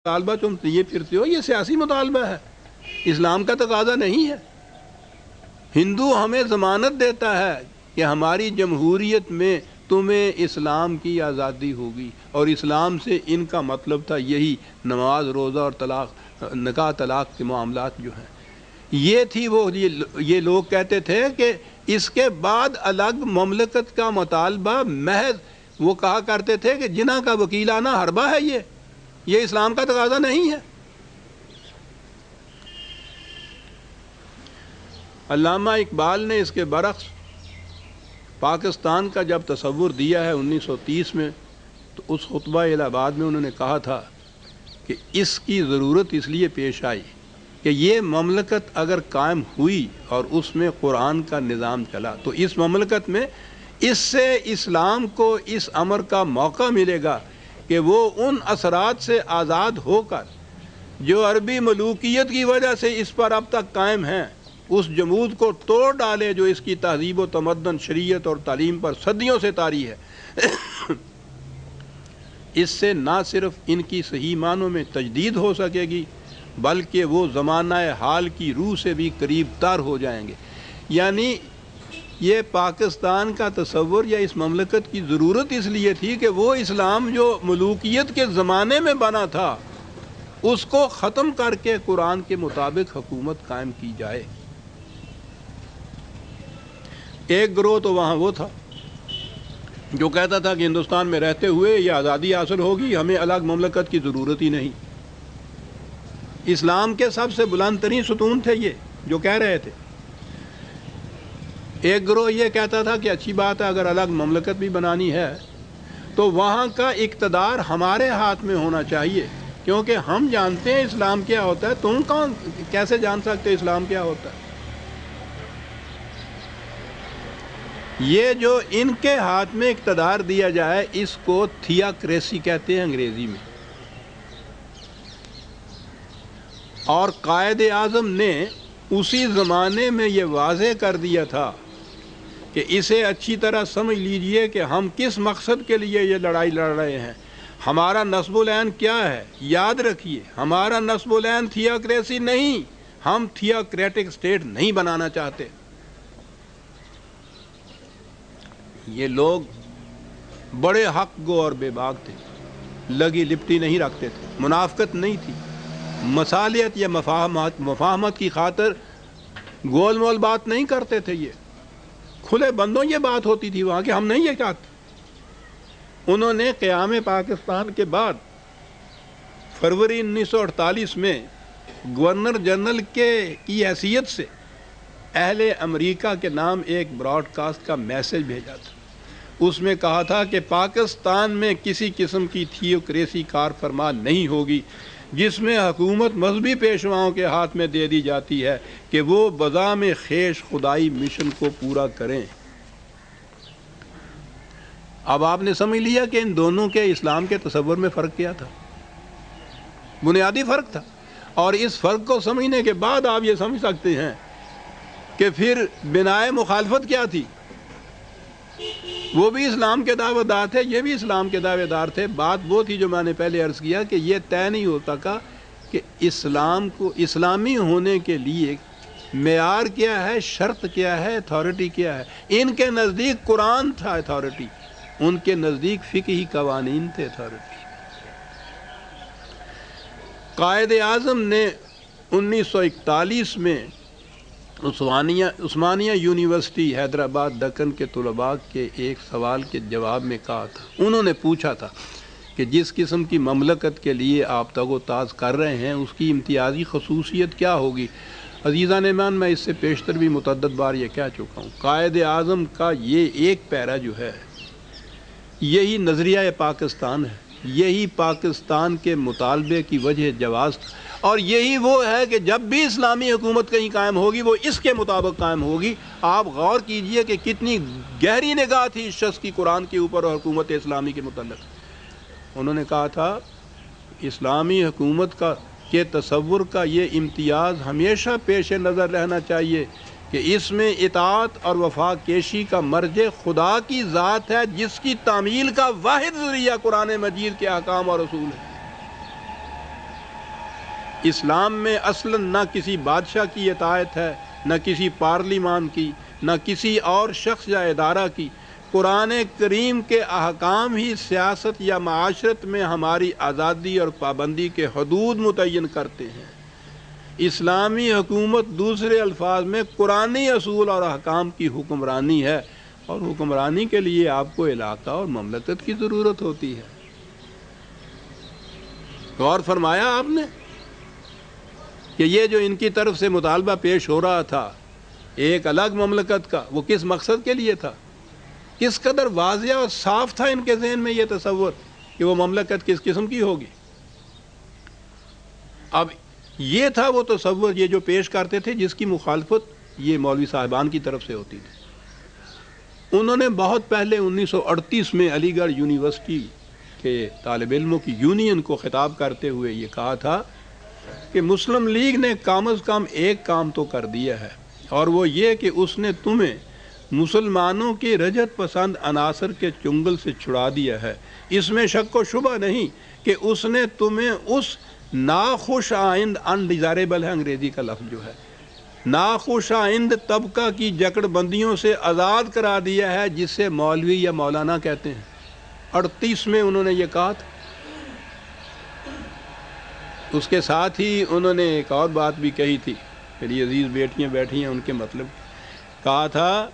مطالبہ تم یہ پھرتے ہو یہ سیاسی مطالبہ ہے، اسلام کا تقاضا نہیں ہے۔ ہندو ہمیں ضمانت دیتا ہے کہ ہماری جمہوریت میں تمہیں اسلام کی آزادی ہوگی، اور اسلام سے ان کا مطلب تھا یہی نماز، روزہ اور طلاق، نکاح طلاق کے معاملات جو ہیں یہ تھی۔ وہ یہ لوگ کہتے تھے کہ اس کے بعد الگ مملکت کا مطالبہ محض، وہ کہا کرتے تھے کہ جناح کا وکیلانہ حربہ ہے، یہ اسلام کا تقاضا نہیں ہے۔ علامہ اقبال نے اس کے برعکس پاکستان کا جب تصور دیا ہے 1930 میں، تو اس خطبہ الہ آباد میں انہوں نے کہا تھا کہ اس کی ضرورت اس لیے پیش آئی کہ یہ مملکت اگر قائم ہوئی اور اس میں قرآن کا نظام چلا تو اس مملکت میں اس سے اسلام کو اس امر کا موقع ملے گا کہ وہ ان اثرات سے آزاد ہو کر جو عربی ملوکیت کی وجہ سے اس پر اب تک قائم ہیں، اس جمود کو توڑ ڈالے جو اس کی تہذیب و تمدن، شریعت اور تعلیم پر صدیوں سے طاری ہے۔ اس سے نہ صرف ان کی صحیح معنوں میں تجدید ہو سکے گی بلکہ وہ زمانہ حال کی روح سے بھی قریب تر ہو جائیں گے۔ یعنی یہ پاکستان کا تصور یا اس مملکت کی ضرورت اس لیے تھی کہ وہ اسلام جو ملوکیت کے زمانے میں بنا تھا اس کو ختم کر کے قرآن کے مطابق حکومت قائم کی جائے۔ ایک گروہ تو وہاں وہ تھا جو کہتا تھا کہ ہندوستان میں رہتے ہوئے یہ آزادی حاصل ہوگی، ہمیں الگ مملکت کی ضرورت ہی نہیں۔ اسلام کے سب سے بلند ترین ستون تھے یہ جو کہہ رہے تھے۔ ایک گروہ یہ کہتا تھا کہ اچھی بات ہے، اگر الگ مملکت بھی بنانی ہے تو وہاں کا اقتدار ہمارے ہاتھ میں ہونا چاہیے، کیونکہ ہم جانتے ہیں اسلام کیا ہوتا ہے، تم کون کیسے جان سکتے اسلام کیا ہوتا ہے؟ یہ جو ان کے ہاتھ میں اقتدار دیا جائے اس کو تھیاکریسی کہتے ہیں انگریزی میں، اور قائد اعظم نے اسی زمانے میں یہ واضح کر دیا تھا کہ اسے اچھی طرح سمجھ لیجئے کہ ہم کس مقصد کے لیے یہ لڑائی لڑ رہے ہیں، ہمارا نصب العین کیا ہے۔ یاد رکھیے ہمارا نصب العین تھیاکریسی نہیں، ہم تھیاکریٹک سٹیٹ نہیں بنانا چاہتے۔ یہ لوگ بڑے حق گو اور بے باک تھے، لگی لپٹی نہیں رکھتے تھے، منافقت نہیں تھی، مصالحت یا مفاہمت کی خاطر گول مول بات نہیں کرتے تھے، یہ کھلے بندوں یہ بات ہوتی تھی وہاں کہ ہم نہیں یہ چاہتے۔ انہوں نے قیام پاکستان کے بعد فروری 1948 میں گورنر جنرل کی حیثیت سے اہل امریکہ کے نام ایک براڈ کاسٹ کا میسج بھیجا تھا۔ اس میں کہا تھا کہ پاکستان میں کسی قسم کی تھیوکریسی کار فرما نہیں ہوگی جس میں حکومت مذہبی پیشواؤں کے ہاتھ میں دے دی جاتی ہے کہ وہ بذام خیش خدائی مشن کو پورا کریں۔ اب آپ نے سمجھ لیا کہ ان دونوں کے اسلام کے تصور میں فرق کیا تھا، بنیادی فرق تھا، اور اس فرق کو سمجھنے کے بعد آپ یہ سمجھ سکتے ہیں کہ پھر بنائے مخالفت کیا تھی۔ وہ بھی اسلام کے دعوے دار تھے، یہ بھی اسلام کے دعوے دار تھے۔ بات وہ تھی جو میں نے پہلے عرض کیا کہ یہ طے نہیں ہوتا کا کہ اسلام کو اسلامی ہونے کے لیے معیار کیا ہے، شرط کیا ہے، اتھارٹی کیا ہے۔ ان کے نزدیک قرآن تھا اتھارٹی، ان کے نزدیک فقہی قوانین تھے اتھارٹی۔ قائد اعظم نے 1941 میں عثمانیہ یونیورسٹی حیدرآباد دکن کے طلباء کے ایک سوال کے جواب میں کہا تھا، انہوں نے پوچھا تھا کہ جس قسم کی مملکت کے لیے آپ تگ و تاز کر رہے ہیں اس کی امتیازی خصوصیت کیا ہوگی؟ عزیزان ایمان، میں اس سے پیشتر بھی متعدد بار یہ کہہ چکا ہوں، قائد اعظم کا یہ ایک پیرا جو ہے یہی نظریہ پاکستان ہے، یہی پاکستان کے مطالبے کی وجہ جواز، اور یہی وہ ہے کہ جب بھی اسلامی حکومت کہیں قائم ہوگی وہ اس کے مطابق قائم ہوگی۔ آپ غور کیجئے کہ کتنی گہری نگاہ تھی اس شخص کی قرآن کے اوپر اور حکومت اسلامی کے متعلق۔ انہوں نے کہا تھا اسلامی حکومت کے تصور کا یہ امتیاز ہمیشہ پیش نظر رہنا چاہیے کہ اس میں اطاعت اور وفا کیشی کا مرجع خدا کی ذات ہے جس کی تعمیل کا واحد ذریعہ قرآن مجید کے احکام اور اصول ہے۔ اسلام میں اصلاً نہ کسی بادشاہ کی اطاعت ہے، نہ کسی پارلیمان کی، نہ کسی اور شخص یا ادارہ کی۔ قرآن کریم کے احکام ہی سیاست یا معاشرت میں ہماری آزادی اور پابندی کے حدود متعین کرتے ہیں۔ اسلامی حکومت دوسرے الفاظ میں قرآنی اصول اور احکام کی حکمرانی ہے، اور حکمرانی کے لیے آپ کو علاقہ اور مملکت کی ضرورت ہوتی ہے۔ غور فرمایا آپ نے کہ یہ جو ان کی طرف سے مطالبہ پیش ہو رہا تھا ایک الگ مملکت کا، وہ کس مقصد کے لیے تھا؟ کس قدر واضح اور صاف تھا ان کے ذہن میں یہ تصور کہ وہ مملکت کس قسم کی ہوگی۔ اب یہ تھا وہ تصور، یہ جو پیش کرتے تھے، جس کی مخالفت یہ مولوی صاحبان کی طرف سے ہوتی تھی۔ انہوں نے بہت پہلے 1938 میں علی گڑھ یونیورسٹی کے طالب علموں کی یونین کو خطاب کرتے ہوئے یہ کہا تھا کہ مسلم لیگ نے کم از کم ایک کام تو کر دیا ہے، اور وہ یہ کہ اس نے تمہیں مسلمانوں کے رجعت پسند عناصر کے چنگل سے چھڑا دیا ہے۔ اس میں شک و شبہ نہیں کہ اس نے تمہیں اس ناخوش آئند انڈیزائریبل ہے انگریزی کا لفظ جو ہے، ناخوش آئند طبقہ کی جکڑ بندیوں سے آزاد کرا دیا ہے، جس سے مولوی یا مولانا کہتے ہیں۔ 38 میں انہوں نے یہ کہا تھا۔ اس کے ساتھ ہی انہوں نے ایک اور بات بھی کہی تھی، میری عزیز بیٹیاں بیٹھی ہیں، ان کے مطلب کہا تھا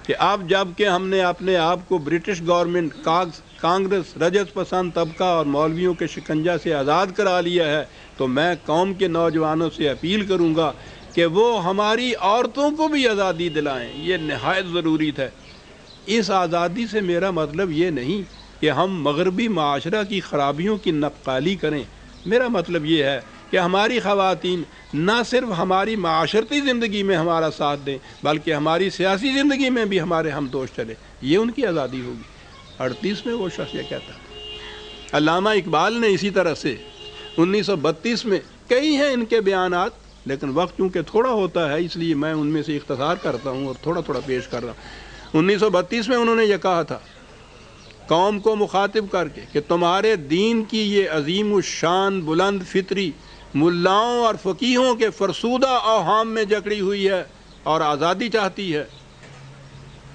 کہ اب جب کہ ہم نے اپنے آپ کو برٹش گورنمنٹ، کانگریس، رجعت پسند طبقہ اور مولویوں کے شکنجہ سے آزاد کرا لیا ہے، تو میں قوم کے نوجوانوں سے اپیل کروں گا کہ وہ ہماری عورتوں کو بھی آزادی دلائیں۔ یہ نہایت ضروری ہے۔ اس آزادی سے میرا مطلب یہ نہیں کہ ہم مغربی معاشرہ کی خرابیوں کی نقالی کریں۔ میرا مطلب یہ ہے کہ ہماری خواتین نہ صرف ہماری معاشرتی زندگی میں ہمارا ساتھ دیں، بلکہ ہماری سیاسی زندگی میں بھی ہمارے ہمدوش چلے۔ یہ ان کی آزادی ہوگی۔ 38 میں وہ شخص یہ کہتا ہے۔ علامہ اقبال نے اسی طرح سے 1932 میں، کئی ہیں ان کے بیانات، لیکن وقت چونکہ تھوڑا ہوتا ہے اس لیے میں ان میں سے اختصار کرتا ہوں اور تھوڑا تھوڑا پیش کر رہا ہوں۔ 1932 میں انہوں نے یہ کہا تھا قوم کو مخاطب کر کے کہ تمہارے دین کی یہ عظیم الشان بلند فطری ملاؤں اور فقیہوں کے فرسودہ اوہام میں جکڑی ہوئی ہے اور آزادی چاہتی ہے۔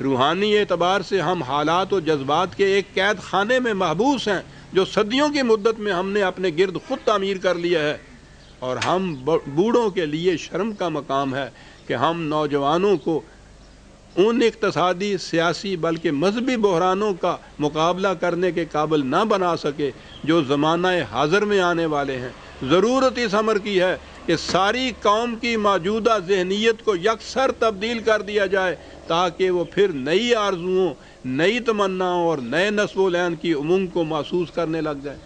روحانی اعتبار سے ہم حالات و جذبات کے ایک قید خانے میں محبوس ہیں جو صدیوں کی مدت میں ہم نے اپنے گرد خود تعمیر کر لیا ہے، اور ہم بوڑھوں کے لیے شرم کا مقام ہے کہ ہم نوجوانوں کو ان اقتصادی، سیاسی بلکہ مذہبی بحرانوں کا مقابلہ کرنے کے قابل نہ بنا سکے جو زمانہ حاضر میں آنے والے ہیں۔ ضرورت اس امر کی ہے کہ ساری قوم کی موجودہ ذہنیت کو یکسر تبدیل کر دیا جائے تاکہ وہ پھر نئی آرزوؤں، نئی تمناؤں اور نئے نسب و لین کی امنگ کو محسوس کرنے لگ جائے۔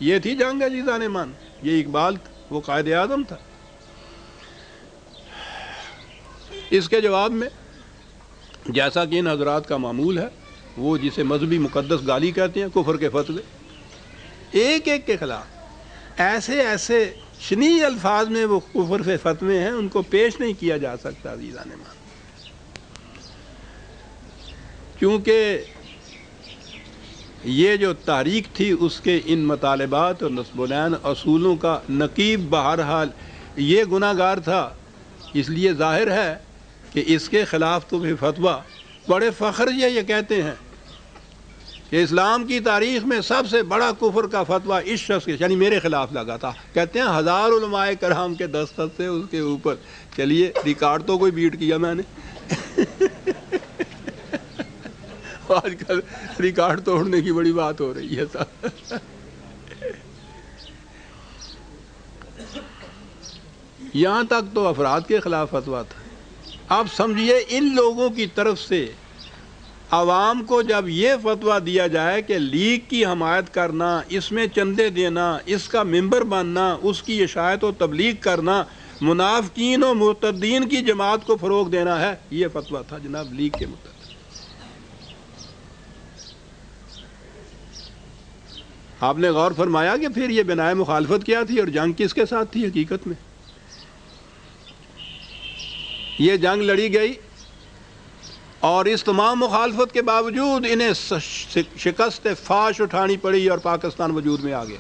یہ تھی جنگ عزیزان مان، یہ اقبال وہ قائد اعظم تھا۔ اس کے جواب میں جیسا کہ ان حضرات کا معمول ہے، وہ جسے مذہبی مقدس گالی کہتے ہیں، کفر کے فتوے ایک ایک کے خلاف ایسے ایسے شنیع الفاظ میں وہ کفر کے فتوے ہیں، ان کو پیش نہیں کیا جا سکتا عزیزان مان، کیونکہ یہ جو تحریک تھی اس کے ان مطالبات اور نصب العین اصولوں کا نقیب بہرحال یہ گناہ گار تھا۔ اس لیے ظاہر ہے کہ اس کے خلاف تمہیں فتویٰ بڑے فخر یہ کہتے ہیں کہ اسلام کی تاریخ میں سب سے بڑا کفر کا فتویٰ اس شخص کے یعنی میرے خلاف لگا تھا۔ کہتے ہیں 1000 علماء کرام کے دستخط سے اس کے اوپر۔ چلیے ریکارڈ تو کوئی بیٹ کیا میں نے آج کل ریکارڈ توڑنے کی بڑی بات ہو رہی ہے صاحب۔ یہاں تک تو افراد کے خلاف فتویٰ تھا۔ اب سمجھیے ان لوگوں کی طرف سے عوام کو جب یہ فتویٰ دیا جائے کہ لیگ کی حمایت کرنا، اس میں چندے دینا، اس کا ممبر بننا، اس کی اشاعت و تبلیغ کرنا، منافقین و مرتدین کی جماعت کو فروغ دینا ہے، یہ فتویٰ تھا جناب لیگ کے متعلق۔ آپ نے غور فرمایا کہ پھر یہ بنائے مخالفت کیا تھی اور جنگ کس کے ساتھ تھی حقیقت میں؟ یہ جنگ لڑی گئی اور اس تمام مخالفت کے باوجود انہیں شکست فاش اٹھانی پڑی اور پاکستان وجود میں آ گیا۔